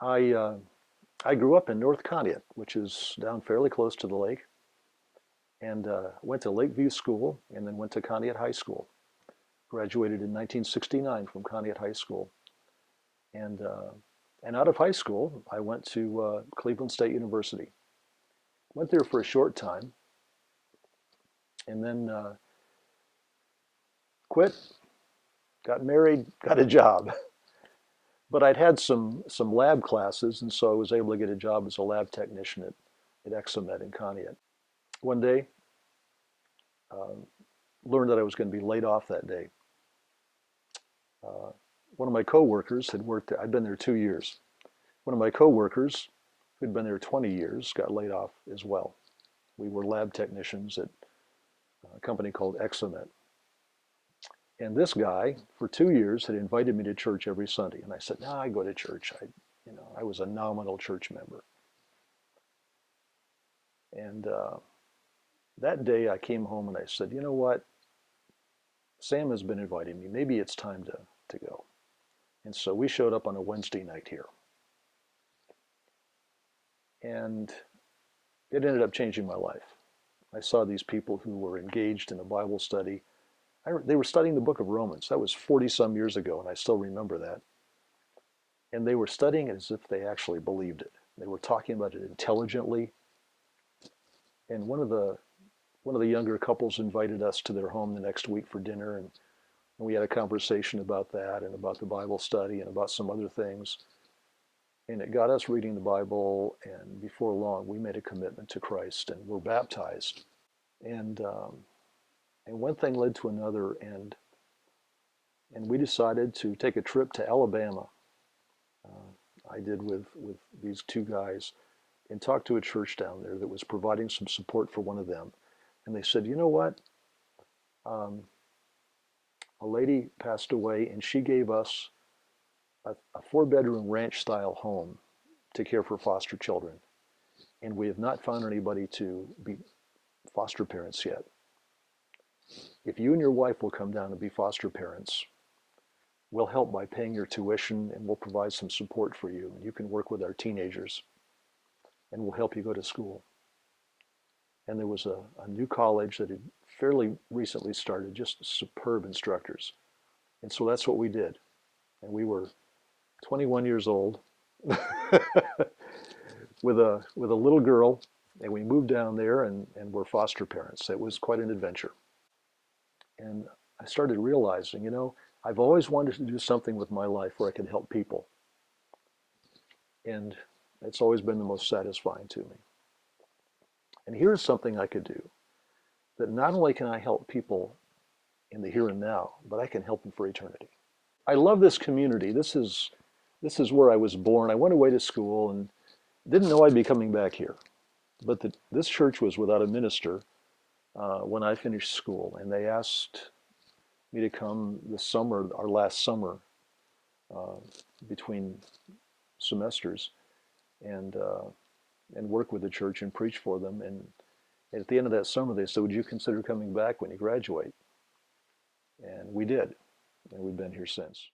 I uh, I grew up in North Conneaut, which is down fairly close to the lake, and went to Lakeview School, and then went to Conneaut High School. Graduated in 1969 from Conneaut High School, and uh, and out of high school, I went to Cleveland State University. Went there for a short time, and then quit, got married, got a job. But I'd had some lab classes, and so I was able to get a job as a lab technician at Exomet in Conneaut. One day, um, learned that I was going to be laid off that day. Uh, One of my coworkers had worked there. I'd been there 2 years. One of my coworkers, who'd been there 20 years, got laid off as well. We were lab technicians at a company called Exomet. And this guy, for 2 years, had invited me to church every Sunday. And I said, no, I go to church. I was a nominal church member. And that day I came home and I said, you know what? Sam has been inviting me. Maybe it's time to go. And so we showed up on a Wednesday night here. And it ended up changing my life. I saw these people who were engaged in a Bible study. They were studying the book of Romans. That was 40 some years ago, and I still remember that. And they were studying it as if they actually believed it. They were talking about it intelligently. And one of the younger couples invited us to their home the next week for dinner, and we had a conversation about that and about the Bible study and about some other things. And it got us reading the Bible, and before long, we made a commitment to Christ and were baptized. And and one thing led to another, and we decided to take a trip to Alabama. I did with these two guys, and talked to a church down there that was providing some support for one of them. And they said, you know what? Um, a lady passed away, and she gave us a four-bedroom ranch-style home to care for foster children. And we have not found anybody to be foster parents yet. If you and your wife will come down and be foster parents, we'll help by paying your tuition, and we'll provide some support for you. And you can work with our teenagers, and we'll help you go to school. And there was a new college that had fairly recently started, just superb instructors. And so that's what we did. And we were 21 years old with a little girl, and we moved down there and were foster parents. It was quite an adventure. And I started realizing, I've always wanted to do something with my life where I could help people. And it's always been the most satisfying to me. And here's something I could do that not only can I help people in the here and now, but I can help them for eternity. I love this community. This is where I was born. I went away to school and didn't know I'd be coming back here. But this church was without a minister when I finished school, and they asked me to come this summer, our last summer, uh, between semesters, and uh, and work with the church and preach for them. And at the end of that summer, they said, "Would you consider coming back when you graduate?" And we did, and we've been here since.